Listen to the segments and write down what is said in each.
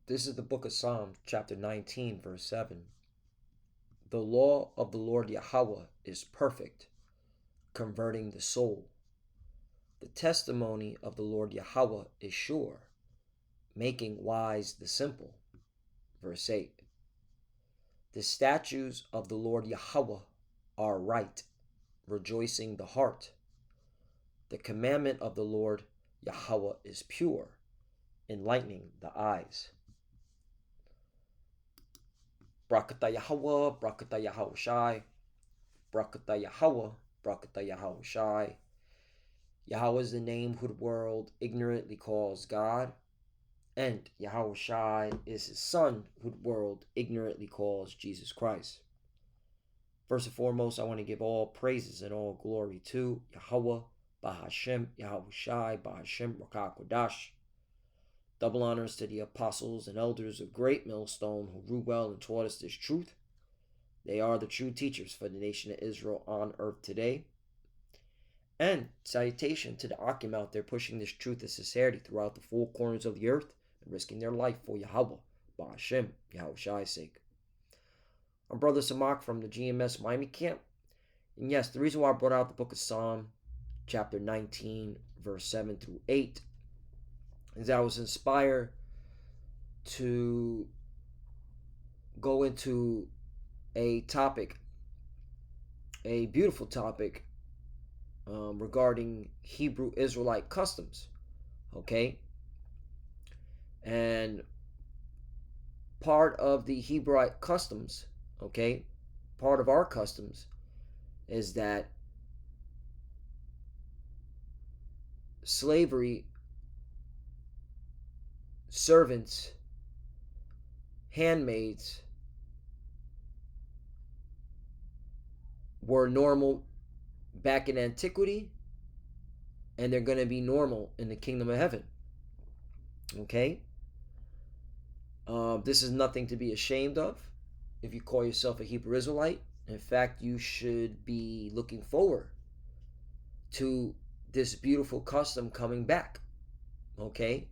This is the book of Psalms, chapter 19, verse 7. The law of the Lord Yahweh is perfect, converting the soul. The testimony of the Lord Yahweh is sure, making wise the simple. Verse 8. The statutes of the Lord Yahweh are right, rejoicing the heart. The commandment of the Lord Yahweh is pure, enlightening the eyes. Brakata Yahweh, Brakata Yahweh Shai, Brakata Yahweh, Brakata Yahweh Shai. Yahweh is the name who the world ignorantly calls God, and Yahweh Shai is his son who the world ignorantly calls Jesus Christ. First and foremost, I want to give all praises and all glory to Yahweh, Bahashem, Yahweh Shai, Bahashem, Rakah Kodash. Double honors to the apostles and elders of Great Millstone who grew well and taught us this truth. They are the true teachers for the nation of Israel on earth today. And salutation to the Akim out there pushing this truth of sincerity throughout the four corners of the earth and risking their life for Yahweh, Ba'ashem, Yahweh Shai's sake. I'm Brother Samak from the GMS Miami camp. And yes, the reason why I brought out the book of Psalm, chapter 19, verse 7 through 8, is that I was inspired to go into a topic, a beautiful topic, regarding Hebrew Israelite customs. Okay? And part of the Hebrewite customs, okay, part of our customs is that slavery, servants, handmaids were normal back in antiquity, and they're going to be normal in the kingdom of heaven. Okay? This is nothing to be ashamed of if you call yourself a Hebrew Israelite. In fact, you should be looking forward to this beautiful custom coming back, okay,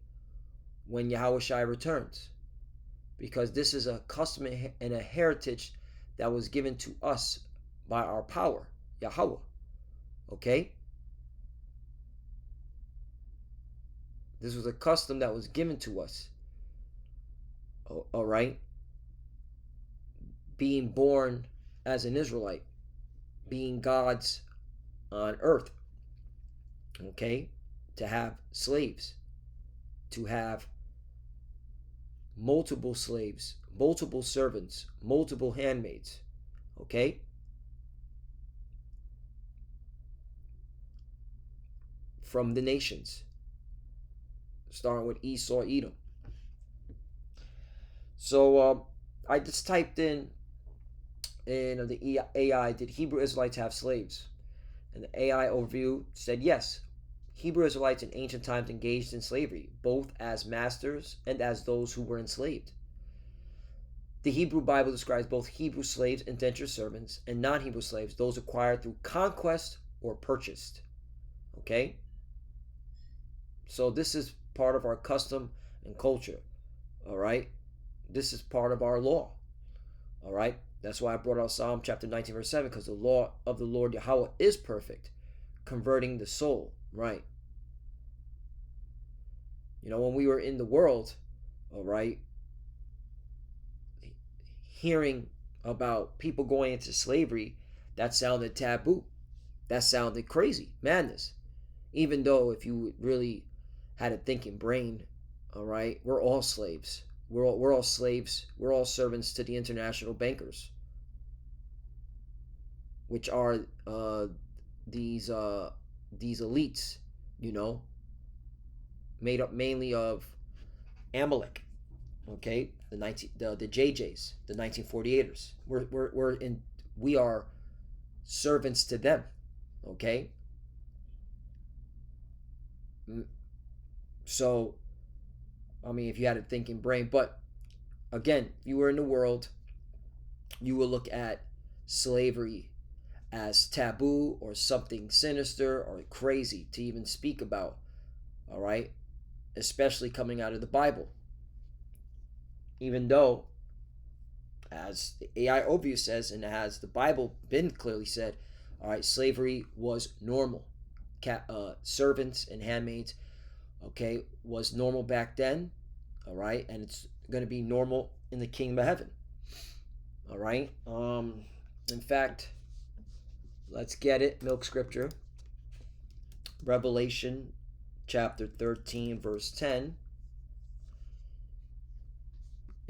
when Yahweh Shai returns. Because this is a custom and a heritage that was given to us by our power, Yahweh. Okay? This was a custom that was given to us. All right? Being born as an Israelite, being God's on earth. Okay? To have slaves, to have multiple slaves, multiple servants, multiple handmaids. Okay? From the nations, starting with Esau, Edom. So I just typed in the AI, did Hebrew Israelites have slaves? And the AI overview said yes. Hebrew Israelites in ancient times engaged in slavery, both as masters and as those who were enslaved. The Hebrew Bible describes both Hebrew slaves, indentured servants, and non-Hebrew slaves, those acquired through conquest or purchased. Okay? So this is part of our custom and culture. All right? This is part of our law. All right? That's why I brought out Psalm chapter 19, verse 7, because the law of the Lord Yahweh is perfect, converting the soul. Right? You know, when we were in the world, all right, hearing about people going into slavery, that sounded taboo. That sounded crazy, madness. Even though if you really had a thinking brain, all right, we're all slaves. We're all slaves. We're all servants to the international bankers, which are these elites, you know, made up mainly of Amalek, okay, the JJs, the 1948ers. We are servants to them, okay. So, I mean, if you had a thinking brain, but again, if you were in the world, you will look at slavery as taboo or something sinister or crazy to even speak about. All right, especially coming out of the Bible. Even though, as the AI overview says, and as the Bible been clearly said, all right, slavery was normal. Servants and handmaids, okay, was normal back then, all right, and it's going to be normal in the kingdom of heaven, all right. In fact, let's get it. Milk scripture, Revelation chapter 13, verse 10.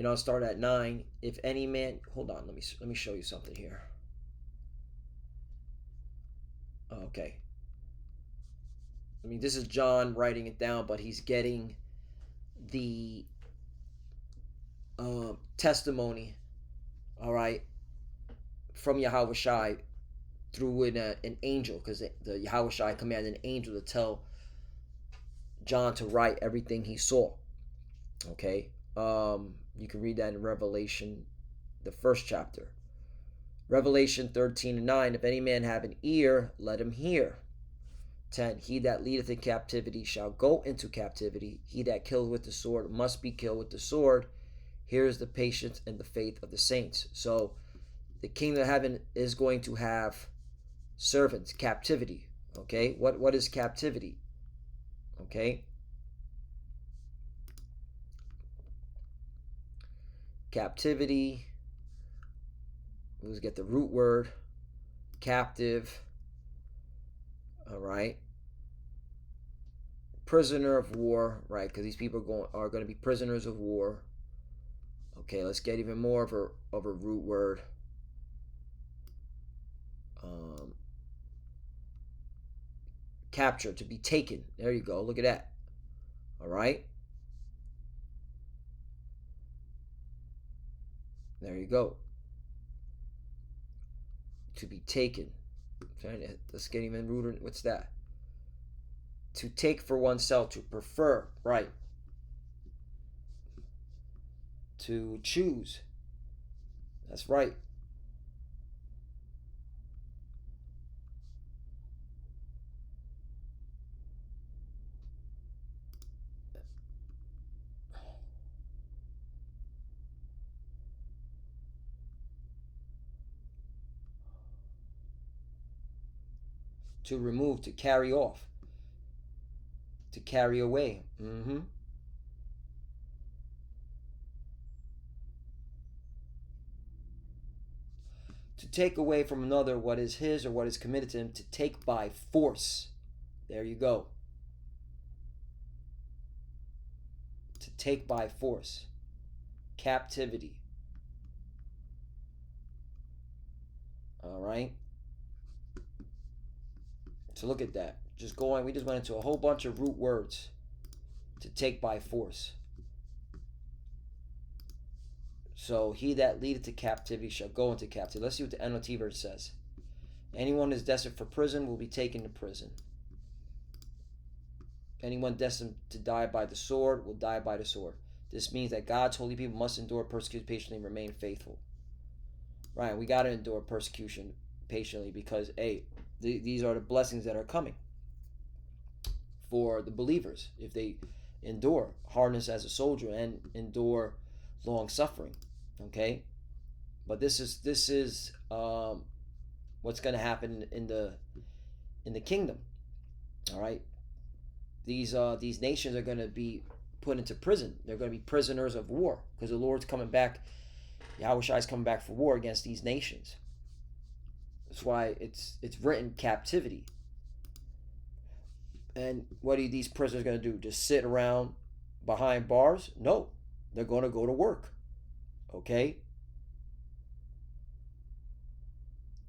I'll start at 9. If any man, hold on, let me show you something here. Okay. This is John writing it down, but he's getting the testimony, all right, from Yahweh Shai through an angel, because the Yahweh Shai commanded an angel to tell John to write everything he saw. Okay, you can read that in Revelation, the first chapter. Revelation 13:9. If any man have an ear, let him hear. 10. He that leadeth in captivity shall go into captivity. He that killeth with the sword must be killed with the sword. Here is the patience and the faith of the saints. So the kingdom of heaven is going to have servants, captivity. Okay, what is captivity? Okay, captivity, let's get the root word, captive, all right, prisoner of war, right, because these people are going to be prisoners of war. Okay, let's get even more of a root word. Capture, to be taken. There you go. Look at that. All right. There you go. To be taken. Let's get even ruder. What's that? To take for oneself, to prefer, right? To choose. That's right. To remove, to carry off, to carry away. To take away from another what is his or what is committed to him, to take by force. There you go. To take by force. Captivity. All right. So look at that. We just went into a whole bunch of root words. To take by force. So he that leadeth to captivity shall go into captivity. Let's see what the NLT verse says. Anyone who is destined for prison will be taken to prison. Anyone destined to die by the sword will die by the sword. This means that God's holy people must endure persecution patiently and remain faithful. Right, we got to endure persecution patiently because, these are the blessings that are coming for the believers if they endure hardness as a soldier and endure long suffering. Okay, but this is what's going to happen in the kingdom. All right, these nations are going to be put into prison. They're going to be prisoners of war because the Lord's coming back. Yahweh Shai is coming back for war against these nations. That's why it's written captivity. And what are these prisoners going to do? Just sit around behind bars? No, they're going to go to work. Okay?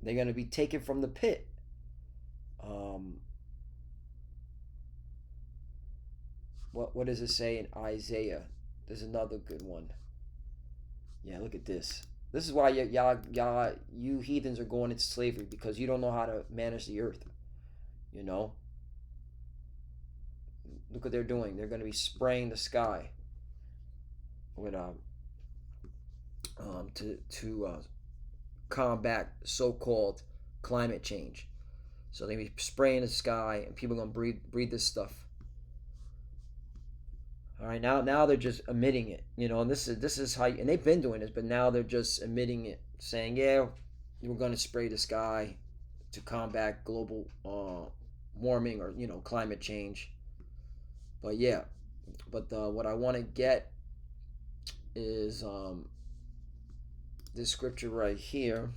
They're going to be taken from the pit. What does it say in Isaiah? There's another good one. Yeah, look at this. This is why you heathens are going into slavery, because you don't know how to manage the earth. Look what they're doing. They're going to be spraying the sky with to combat so-called climate change. So they be spraying the sky, and people are going to breathe this stuff. All right, now they're just admitting it, and this is how, and they've been doing this, but now they're just admitting it, saying, yeah, we're going to spray the sky to combat global warming, or climate change. But yeah, but what I want to get is this scripture right here.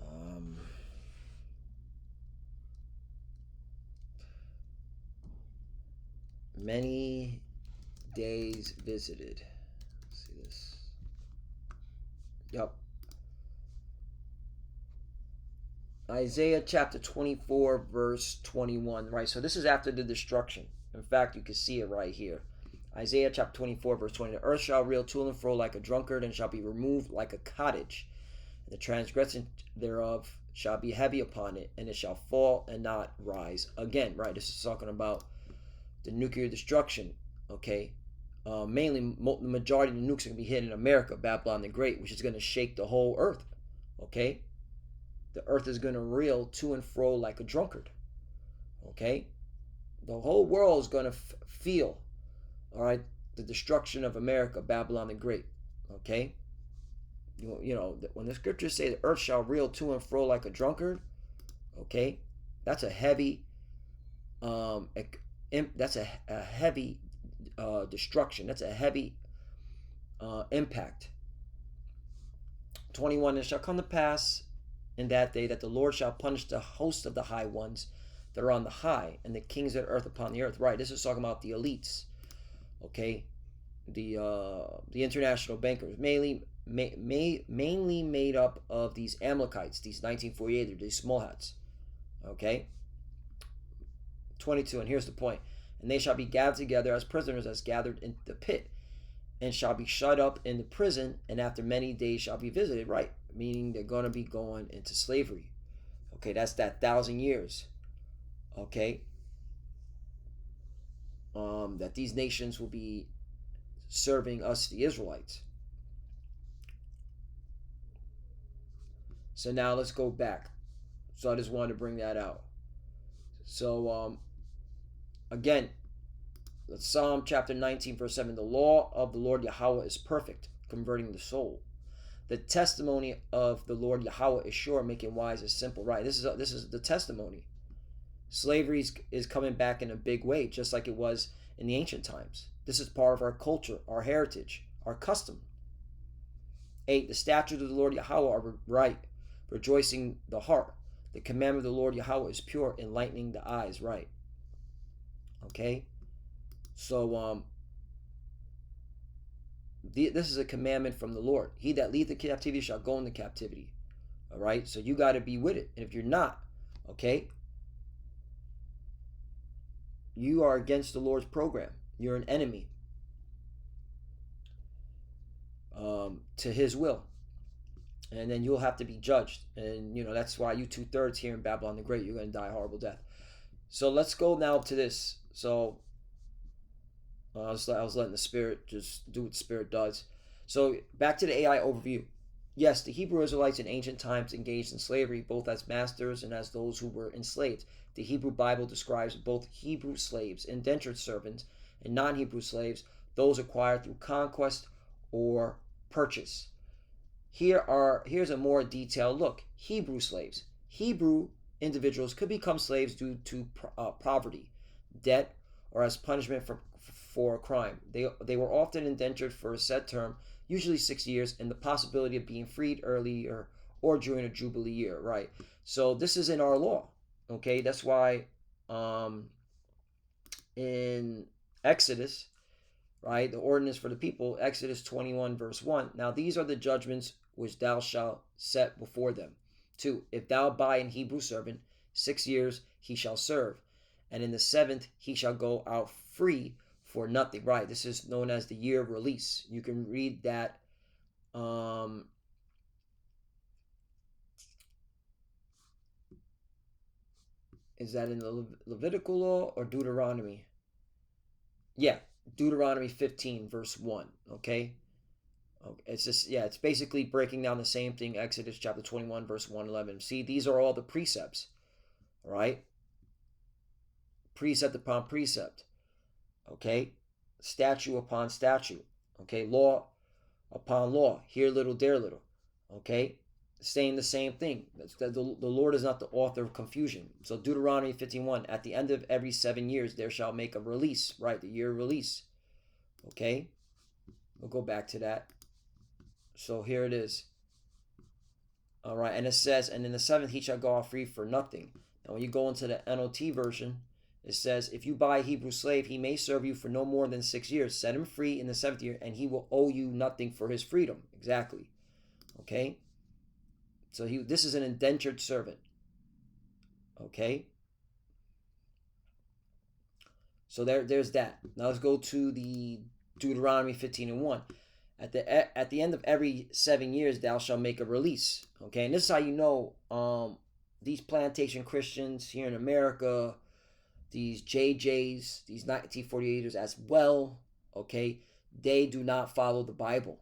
Um, many days visited. Let's see this. Yep. Isaiah chapter 24, verse 21, right? So this is after the destruction. In fact, you can see it right here. Isaiah chapter 24, verse 20. The earth shall reel to and fro like a drunkard, and shall be removed like a cottage. And the transgression thereof shall be heavy upon it, and it shall fall and not rise again. Right? This is talking about the nuclear destruction. Okay. Mainly, the majority of the nukes are going to be hit in America, Babylon the Great, which is going to shake the whole earth. Okay. The earth is going to reel to and fro like a drunkard. Okay? The whole world is going to feel, all right, the destruction of America, Babylon the Great. Okay? When the scriptures say the earth shall reel to and fro like a drunkard, okay, that's a heavy, that's a heavy destruction. That's a heavy impact. 21, it shall come to pass in that day that the Lord shall punish the host of the high ones that are on the high, and the kings of the earth upon the earth. Right, this is talking about the elites, okay, the international bankers, mainly made up of these Amalekites, these 1948, these small hats, okay. 22, and here's the point: and they shall be gathered together as prisoners, as gathered in the pit, and shall be shut up in the prison, and after many days shall be visited. Right, meaning they're going to be going into slavery. Okay, that's that 1,000 years. Okay, that these nations will be serving us, the Israelites. So now let's go back. So I just wanted to bring that out. So again, Psalm chapter 19, verse 7. The law of the Lord Yahweh is perfect, converting the soul. The testimony of the Lord Yahweh is sure, making wise is simple. Right. This is the testimony. Slavery is coming back in a big way, just like it was in the ancient times. This is part of our culture, our heritage, our custom. 8. The statutes of the Lord Yahweh are right, rejoicing the heart. The commandment of the Lord Yahweh is pure, enlightening the eyes. Right. Okay. So this is a commandment from the Lord. He that leads the captivity shall go into captivity. All right. So you got to be with it, and if you're not, okay, you are against the Lord's program. You're an enemy to His will, and then you'll have to be judged. And that's why you 2/3 here in Babylon the Great, you're going to die a horrible death. So let's go now to this. So I was letting the Spirit just do what the Spirit does. So back to the AI overview. Yes, the Hebrew Israelites in ancient times engaged in slavery, both as masters and as those who were enslaved. The Hebrew Bible describes both Hebrew slaves, indentured servants, and non-Hebrew slaves, those acquired through conquest or purchase. Here's a more detailed look. Hebrew slaves. Hebrew individuals could become slaves due to poverty, debt, or as punishment for a crime. They were often indentured for a set term, usually 6 years, and the possibility of being freed earlier or during a jubilee year. Right. So this is in our law. Okay, that's why in Exodus, right, the ordinance for the people, Exodus 21, verse 1. Now these are the judgments which thou shalt set before them. 2. If thou buy an Hebrew servant, 6 years he shall serve, and in the 7th he shall go out free for nothing. Right, this is known as the year of release. You can read that is that in the Levitical law or Deuteronomy? Yeah, Deuteronomy 15, verse 1. Okay, it's just, yeah, it's basically breaking down the same thing. Exodus chapter 21, verse 111. See, these are all the precepts, right? Precept upon precept. Okay, statue upon statue. Okay, law upon law. Here little, there little. Okay, saying the same thing. The Lord is not the author of confusion. So Deuteronomy 15:1. At the end of every 7 years, there shall make a release. Right, the year of release. Okay, we'll go back to that. So here it is. All right, and it says, and in the seventh he shall go off free for nothing. Now, when you go into the NOT version, it says, if you buy a Hebrew slave, he may serve you for no more than 6 years. Set him free in the seventh year, and he will owe you nothing for his freedom. Exactly. Okay? So this is an indentured servant. Okay? So there's that. Now let's go to the Deuteronomy 15:1. At the end of every 7 years, thou shalt make a release. Okay, and this is how you know these plantation Christians here in America, these JJs, these 1948ers as well. Okay, they do not follow the Bible.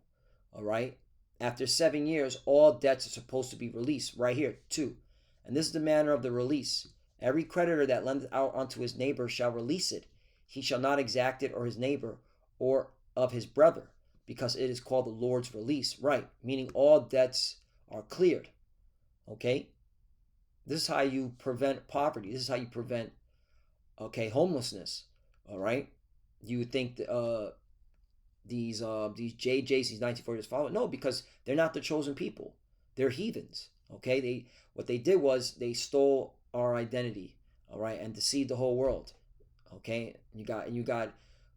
All right. After 7 years, all debts are supposed to be released. Right here, 2. And this is the manner of the release. Every creditor that lendeth out unto his neighbor shall release it. He shall not exact it or his neighbor or of his brother, because it is called the Lord's release. Right, meaning all debts are cleared. Okay? This is how you prevent poverty. This is how you prevent, homelessness. All right? You would think these JJs, these 1940s follow. No, because they're not the chosen people. They're heathens. Okay? What they did was they stole our identity, all right, and deceived the whole world. Okay? You got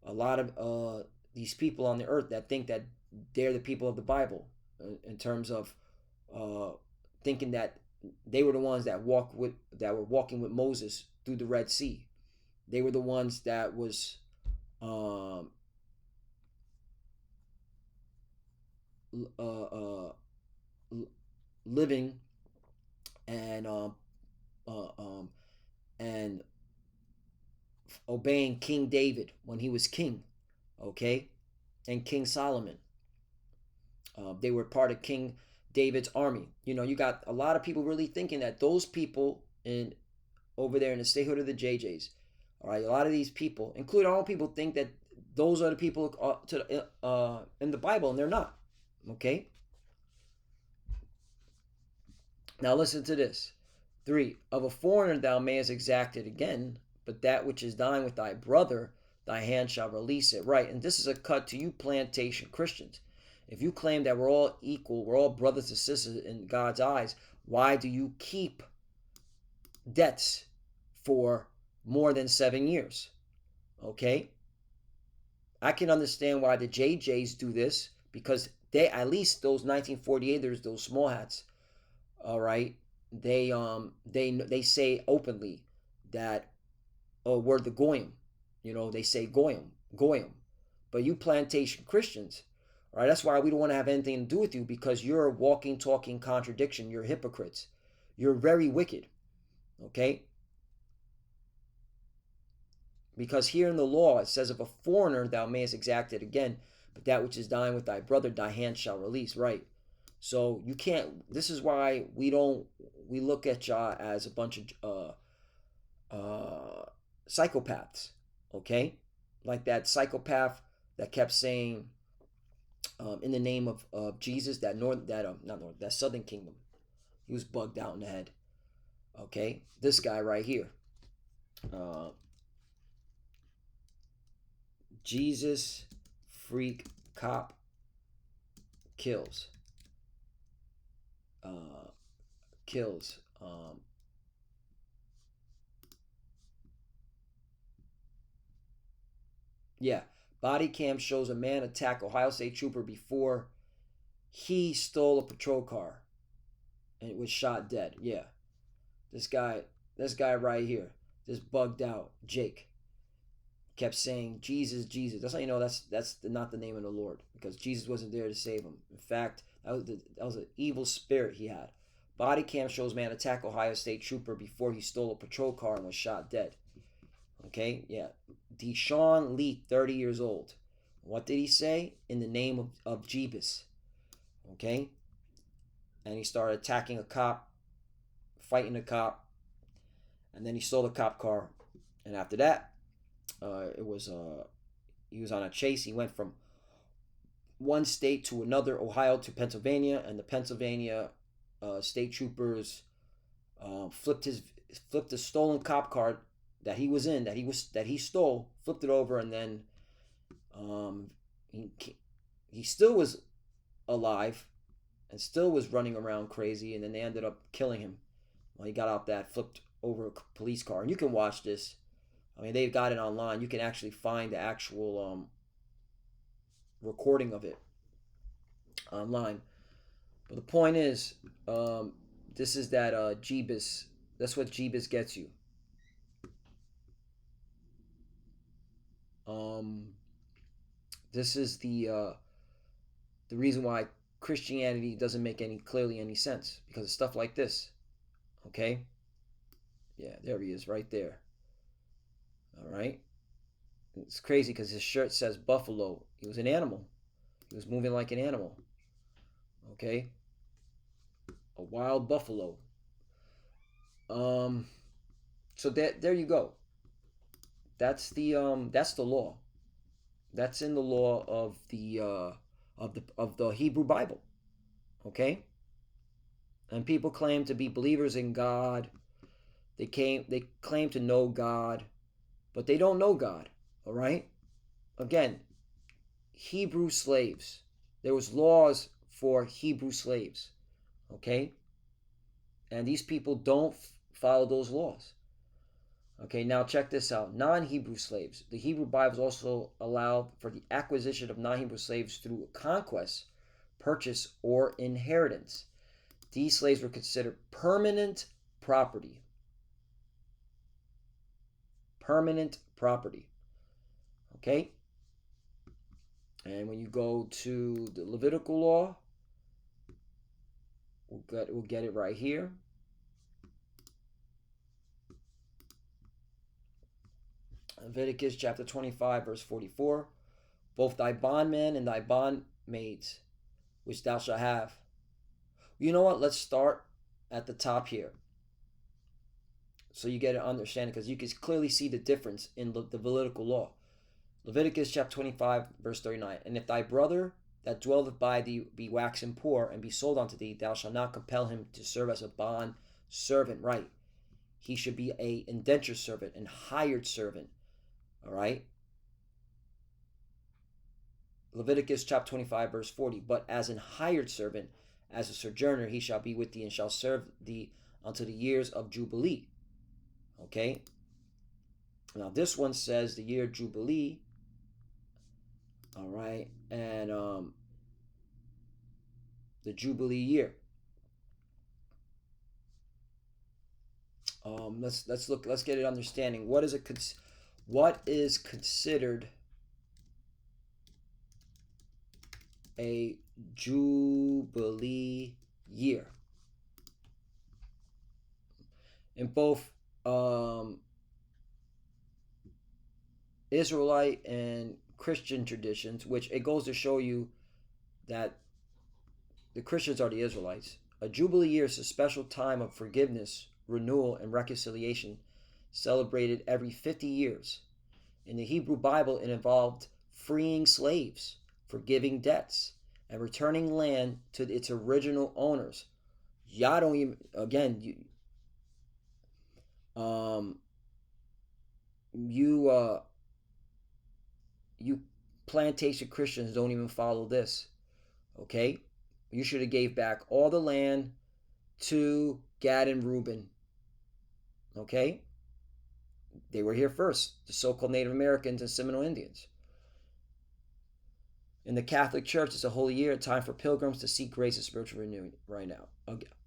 a lot of these people on the earth that think that they're the people of the Bible, in terms of thinking that they were the ones that were walking with Moses through the Red Sea. They were the ones that was living and and obeying King David when he was king, okay, and King Solomon. They were part of King David's army. You got a lot of people really thinking that those people over there in the statehood of the JJs, all right, a lot of these people, including our own people, think that those are the people in the Bible, and they're not. Okay. Now listen to this. 3. Of a foreigner thou mayest exact it again, but that which is thine with thy brother, thy hand shall release it. Right, and this is a cut to you plantation Christians. If you claim that we're all equal, we're all brothers and sisters in God's eyes, why do you keep debts for more than 7 years? Okay? I can understand why the JJs do this, because they, at least those 1948ers, those small hats, all right, they say openly that, oh, we're the goyim. They say goyim. But you plantation Christians, all right, that's why we don't want to have anything to do with you, because you're a walking, talking contradiction. You're hypocrites. You're very wicked. Okay? Because here in the law it says, of a foreigner thou mayest exact it again, but that which is thine with thy brother, thy hand shall release. Right? So you can't. This is why we look at y'all as a bunch of psychopaths. Okay? Like that psychopath that kept saying, in the name of Jesus, that that Southern Kingdom, he was bugged out in the head. Okay, this guy right here, Jesus freak cop kills. Kills. Yeah, body cam shows a man attack Ohio State trooper before he stole a patrol car and was shot dead. Yeah, this guy right here, this bugged out Jake, kept saying Jesus, Jesus. That's how you know that's not the name of the Lord, because Jesus wasn't there to save him. In fact, that was an evil spirit he had. Body cam shows man attack Ohio State trooper before he stole a patrol car and was shot dead. Okay, yeah. Deshaun Lee, 30 years old. What did he say? In the name of Jeebus. Okay? And he started attacking a cop, fighting a cop, and then he stole the cop car. And after that, it was He was on a chase. He went from one state to another, Ohio to Pennsylvania, and the Pennsylvania state troopers flipped a stolen cop car that he was in, that he stole, flipped it over, and then um, he still was alive and still was running around crazy, and then they ended up killing him when he got out that flipped over police car. And you can watch this. I mean, they've got it online. You can actually find the actual recording of it online. But the point is, this is that Jeebus. That's what Jeebus gets you. This is the reason why Christianity doesn't make clearly any sense, because of stuff like this. Okay? Yeah, there he is, right there. All right? It's crazy because his shirt says buffalo. He was an animal. He was moving like an animal. Okay? A wild buffalo. So there you go. That's the law. That's in the law of the Hebrew Bible. Okay? And people claim to be believers in God. They claim to know God, but they don't know God. All right? Again, Hebrew slaves. There was laws for Hebrew slaves. Okay? And these people don't follow those laws. Okay, now check this out. Non-Hebrew slaves. The Hebrew Bible also allowed for the acquisition of non-Hebrew slaves through conquest, purchase, or inheritance. These slaves were considered permanent property. Permanent property. Okay? And when you go to the Levitical law, we'll get it right here. Leviticus chapter 25, verse 44. Both thy bondmen and thy bondmaids, which thou shalt have. You know what? Let's start at the top here, so you get an understanding, because you can clearly see the difference in the Levitical law. Leviticus chapter 25, verse 39. And if thy brother that dwelleth by thee be waxen poor, and be sold unto thee, thou shalt not compel him to serve as a bond servant, right? He should be a indentured servant and hired servant. All right? Leviticus chapter 25, verse 40. But as an hired servant, as a sojourner, he shall be with thee, and shall serve thee unto the years of Jubilee. Okay? Now this one says the year Jubilee. All right? And the Jubilee year. Let's get an understanding. What is considered a Jubilee year? In both Israelite and Christian traditions, which it goes to show you that the Christians are the Israelites. A Jubilee year is a special time of forgiveness, renewal, and reconciliation, celebrated every 50 years. In the Hebrew Bible, it involved freeing slaves, forgiving debts, and returning land to its original owners. Y'all don't even, again, you plantation Christians don't even follow this. Okay? You should have gave back all the land to Gad and Reuben. Okay? They were here first, the so-called Native Americans and Seminole Indians. In the Catholic Church, it's a holy year, a time for pilgrims to seek grace and spiritual renewal right now.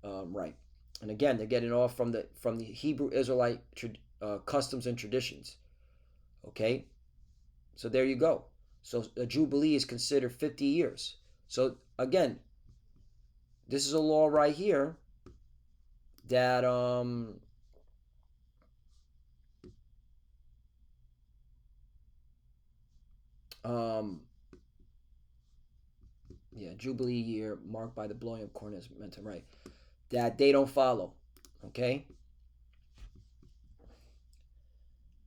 Right. And again, they're getting it all from the Hebrew Israelite customs and traditions. Okay? So there you go. So a Jubilee is considered 50 years. So again, this is a law right here that Jubilee year marked by the blowing of corn is meant to, right, that they don't follow. Okay?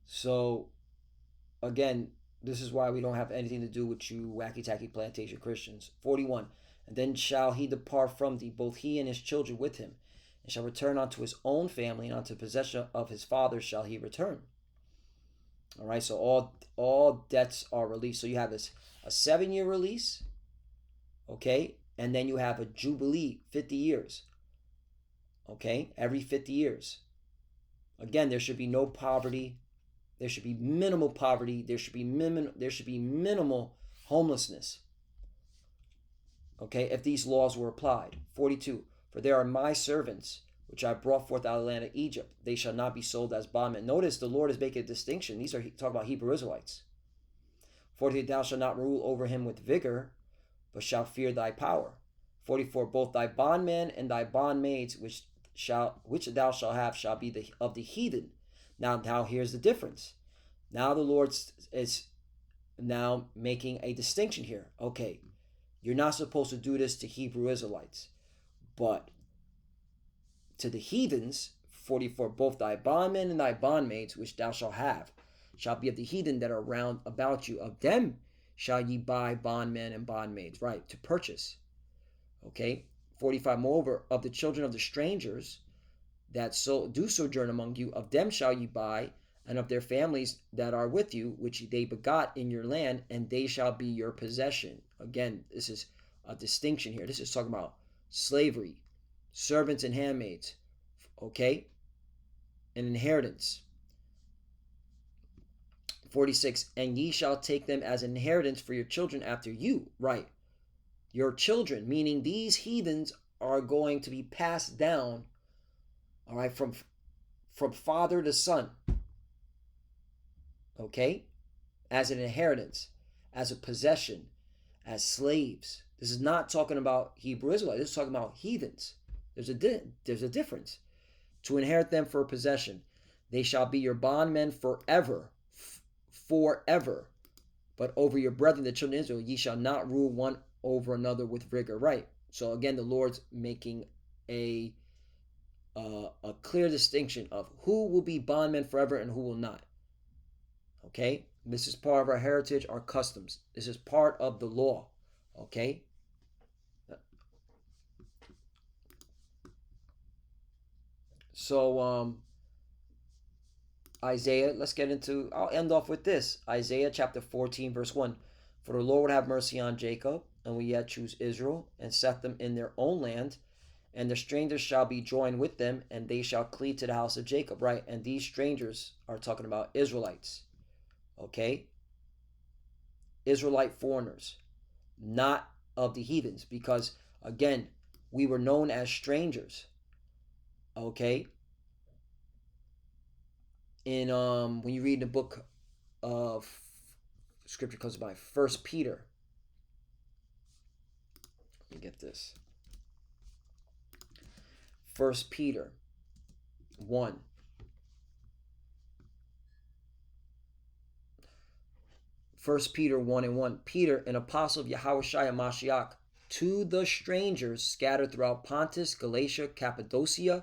So again, This is why we don't have anything to do with you wacky-tacky plantation Christians. 41. And then shall he depart from thee, both he and his children with him, and shall return unto his own family, and unto the possession of his father shall he return. All right, so all debts are released. So you have this a 7-year release, okay, and then you have a jubilee, 50 years, okay, every 50 years. Again, there should be no poverty. There should be minimal poverty. There should be minimal homelessness. Okay, if these laws were applied. 42. For there are my servants, which I brought forth out of the land of Egypt. They shall not be sold as bondmen. Notice the Lord is making a distinction. These are talking about Hebrew Israelites. 43. Thou shalt not rule over him with vigor, but shalt fear thy power. 44. Both thy bondmen and thy bondmaids, which thou shalt have, shall be of the heathen. Now here's the difference. Now the Lord is now making a distinction here. Okay, you're not supposed to do this to Hebrew Israelites, but to the heathens, 44, both thy bondmen and thy bondmaids, which thou shalt have, shall be of the heathen that are round about you. Of them shall ye buy bondmen and bondmaids, right, to purchase. Okay, 45, moreover, of the children of the strangers that do sojourn among you, of them shall ye buy, and of their families that are with you, which they begot in your land, and they shall be your possession. Again, this is a distinction here. This is talking about slavery, servants and handmaids, okay, an inheritance. 46, and ye shall take them as an inheritance for your children after you, right, your children, meaning these heathens are going to be passed down, all right, from father to son, okay, as an inheritance, as a possession, as slaves. This is not talking about Hebrew Israelites. This is talking about heathens. There's a difference. To inherit them for a possession. They shall be your bondmen forever, forever. But over your brethren, the children of Israel, ye shall not rule one over another with rigor. Right. So again, the Lord's making a clear distinction of who will be bondmen forever and who will not. Okay, this is part of our heritage, our customs. This is part of the law. Okay. So Isaiah, I'll end off with this. Isaiah chapter 14, verse 1. For the Lord would have mercy on Jacob, and will yet choose Israel, and set them in their own land, and the strangers shall be joined with them, and they shall cleave to the house of Jacob. Right, and these strangers are talking about Israelites. Okay, Israelite foreigners, not of the heathens, because again, we were known as strangers. Okay, in when you read the book of scripture comes by 1 Peter. Let me get this. 1 Peter 1. 1 Peter 1 and 1. Peter, an apostle of Yahushua Mashiach, to the strangers scattered throughout Pontus, Galatia, Cappadocia,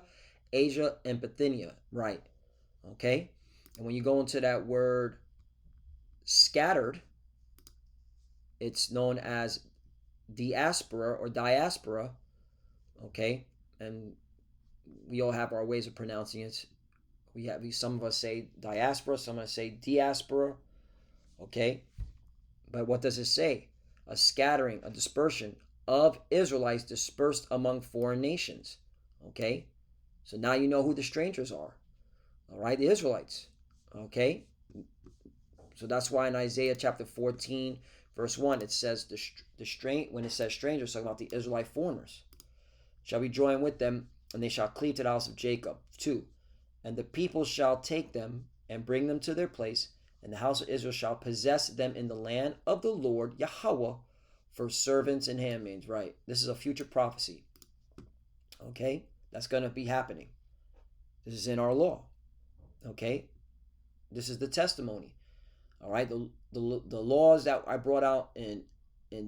Asia, and Bithynia. Right. Okay. And when you go into that word scattered, it's known as diaspora or diaspora. Okay. And we all have our ways of pronouncing it. Some of us say diaspora, some of us say diaspora. Okay. But what does it say? A scattering, a dispersion of Israelites dispersed among foreign nations. Okay? So now you know who the strangers are. All right? The Israelites. Okay? So that's why in Isaiah chapter 14, verse 1, it says when it says strangers, talking about the Israelite foreigners. Shall be joined with them, and they shall cleave to the house of Jacob. 2. And the people shall take them and bring them to their place, and the house of Israel shall possess them in the land of the Lord Yahweh for servants and handmaids. Right. This is a future prophecy. Okay. That's going to be happening. This is in our law. Okay. This is the testimony. All right. The laws that I brought out in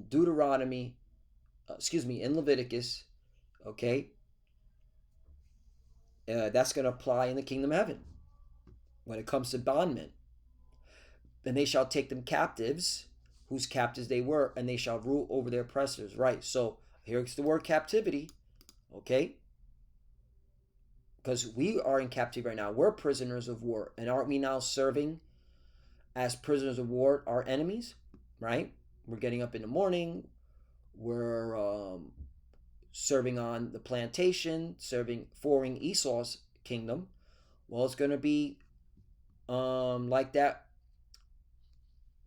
Deuteronomy, in Leviticus. Okay. That's going to apply in the kingdom of heaven when it comes to bondmen. And they shall take them captives, whose captives they were, and they shall rule over their oppressors. Right. So here's the word captivity. Okay. Because we are in captivity right now. We're prisoners of war. And aren't we now serving as prisoners of war our enemies? Right. We're getting up in the morning. We're serving on the plantation, serving foreign Esau's kingdom. Well, it's going to be like that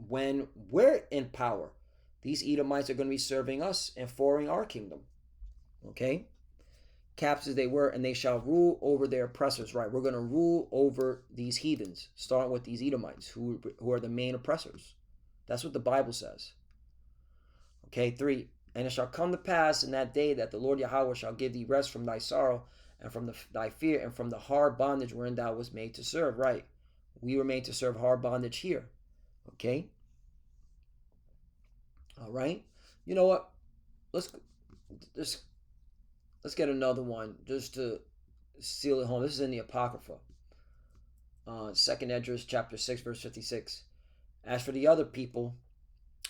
when we're in power. These Edomites are going to be serving us and foreigning our kingdom. Okay? Captives they were, and they shall rule over their oppressors. Right? We're going to rule over these heathens, starting with these Edomites, who are the main oppressors. That's what the Bible says. Okay, 3. And it shall come to pass in that day that the Lord Yahweh shall give thee rest from thy sorrow, and from thy fear, and from the hard bondage wherein thou wast made to serve. Right? We were made to serve hard bondage here. Okay? All right? You know what? Let's get another one just to seal it home. This is in the Apocrypha. 2nd Esdras chapter 6, verse 56. As for the other people,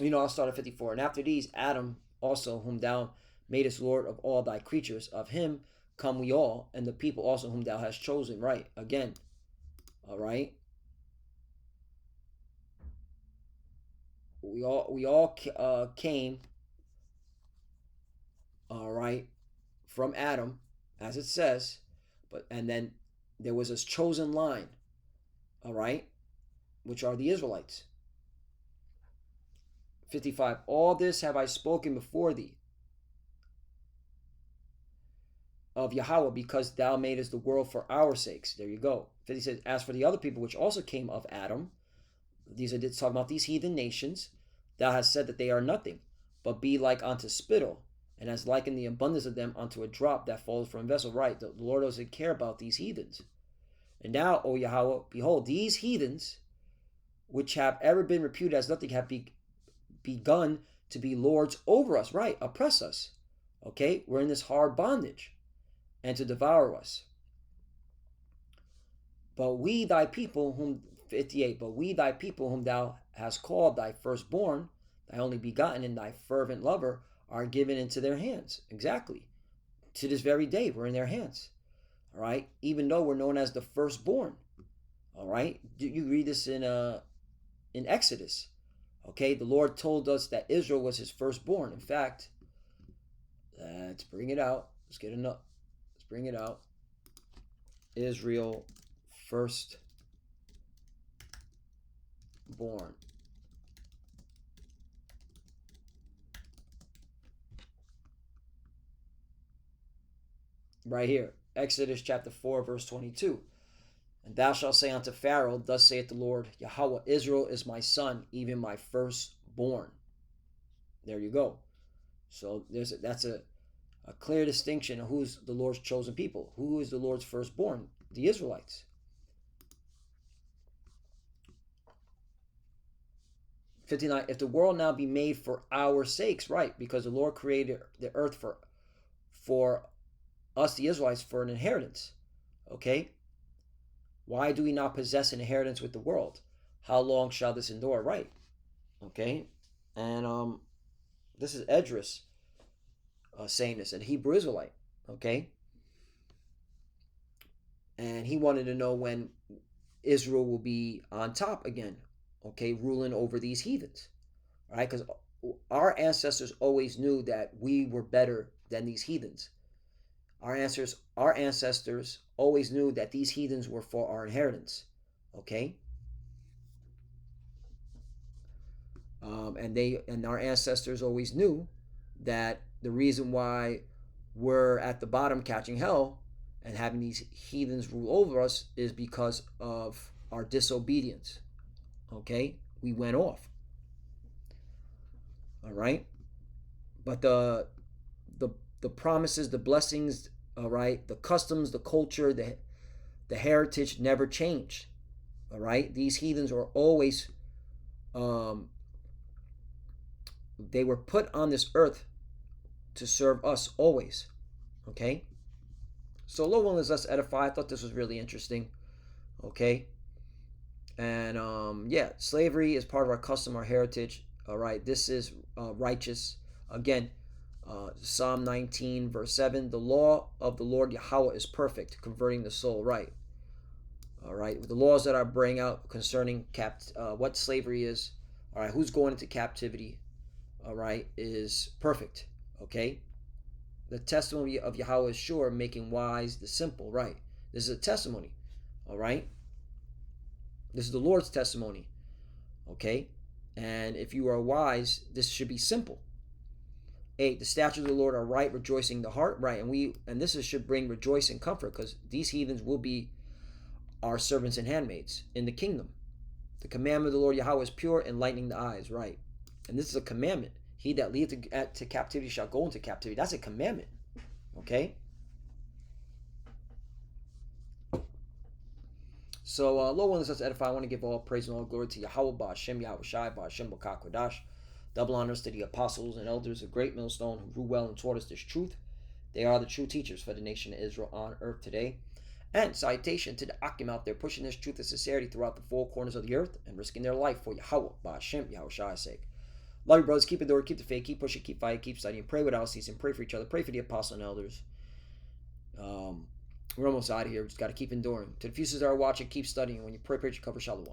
I'll start at 54. And after these, Adam also, whom thou madest Lord of all thy creatures, of him come we all, and the people also whom thou hast chosen. Right? Again. All right? We all came, all right, from Adam, as it says, and then there was this chosen line, all right, which are the Israelites. 55. All this have I spoken before thee of Yahweh, because thou madest the world for our sakes. There you go. 56. As for the other people which also came of Adam, these are talking about these heathen nations, thou hast said that they are nothing, but be like unto spittle, and has likened the abundance of them unto a drop that falls from a vessel. Right, the Lord doesn't care about these heathens. And now, O Yahweh, behold, these heathens, which have ever been reputed as nothing, have begun to be lords over us. Right, oppress us. Okay, we're in this hard bondage, and to devour us. But we thy people whom 58. But we thy people whom thou hast called thy firstborn, thy only begotten, and thy fervent lover, are given into their hands. Exactly. To this very day, we're in their hands. All right. Even though we're known as the firstborn. All right. You read this in Exodus. Okay. The Lord told us that Israel was his firstborn. In fact, let's bring it out. Let's bring it out. Israel firstborn. Right here, Exodus chapter 4, verse 22. And thou shalt say unto Pharaoh, thus saith the Lord Yahweh, Israel is my son, even my firstborn. There you go. So that's a clear distinction of who's the Lord's chosen people. Who is the Lord's firstborn? The Israelites. 59. If the world now be made for our sakes, right? Because the Lord created the earth for us, the Israelites, for an inheritance. Okay? Why do we not possess an inheritance with the world? How long shall this endure? Right. Okay? And this is Esdras saying this, a Hebrew Israelite. Okay? And he wanted to know when Israel will be on top again. Okay? Ruling over these heathens. Right? Because our ancestors always knew that we were better than these heathens. Our ancestors always knew that these heathens were for our inheritance. Okay? And our ancestors always knew that the reason why we're at the bottom catching hell and having these heathens rule over us is because of our disobedience. Okay? We went off. All right? But the promises, the blessings, all right, the customs, the culture, the heritage never changed. All right? These heathens are always they were put on this earth to serve us always. Okay? So Lord willing, let's edify. I thought this was really interesting. Okay? And yeah, slavery is part of our custom, our heritage. All right, this is righteous. Again, Psalm 19, verse 7, the law of the Lord Yahweh is perfect, converting the soul right. All right, the laws that I bring out concerning what slavery is, all right, who's going into captivity, all right, is perfect. Okay, the testimony of Yahweh is sure, making wise the simple. Right, this is a testimony. All right, this is the Lord's testimony. Okay, and if you are wise, this should be simple. 8, the statutes of the Lord are right, rejoicing the heart. Right, and this should bring rejoice and comfort, because these heathens will be our servants and handmaids in the kingdom. The commandment of the Lord Yahweh is pure, enlightening the eyes. Right, and this is a commandment. He that leadeth to captivity shall go into captivity. That's a commandment. Okay. So, Lord willing, us to edify. I want to give all praise and all glory to Yahweh, Ba'ashem, Yahweh Shai, Ba'ashem, B'kah Kodash. Double honors to the apostles and elders of Great Millstone who grew well and taught us this truth. They are the true teachers for the nation of Israel on earth today. And salutation to the Akim out there pushing this truth of sincerity throughout the four corners of the earth and risking their life for Yahweh, Ba'ashem, Yahweh Shai's sake. Love you, brothers. Keep it door, keep the faith, keep pushing, keep fighting, keep studying. Pray without ceasing. Pray for each other. Pray for the apostles and elders. We're almost out of here. We just got to keep enduring. To the futures that are watching, keep studying. When you pray, you cover Shalom.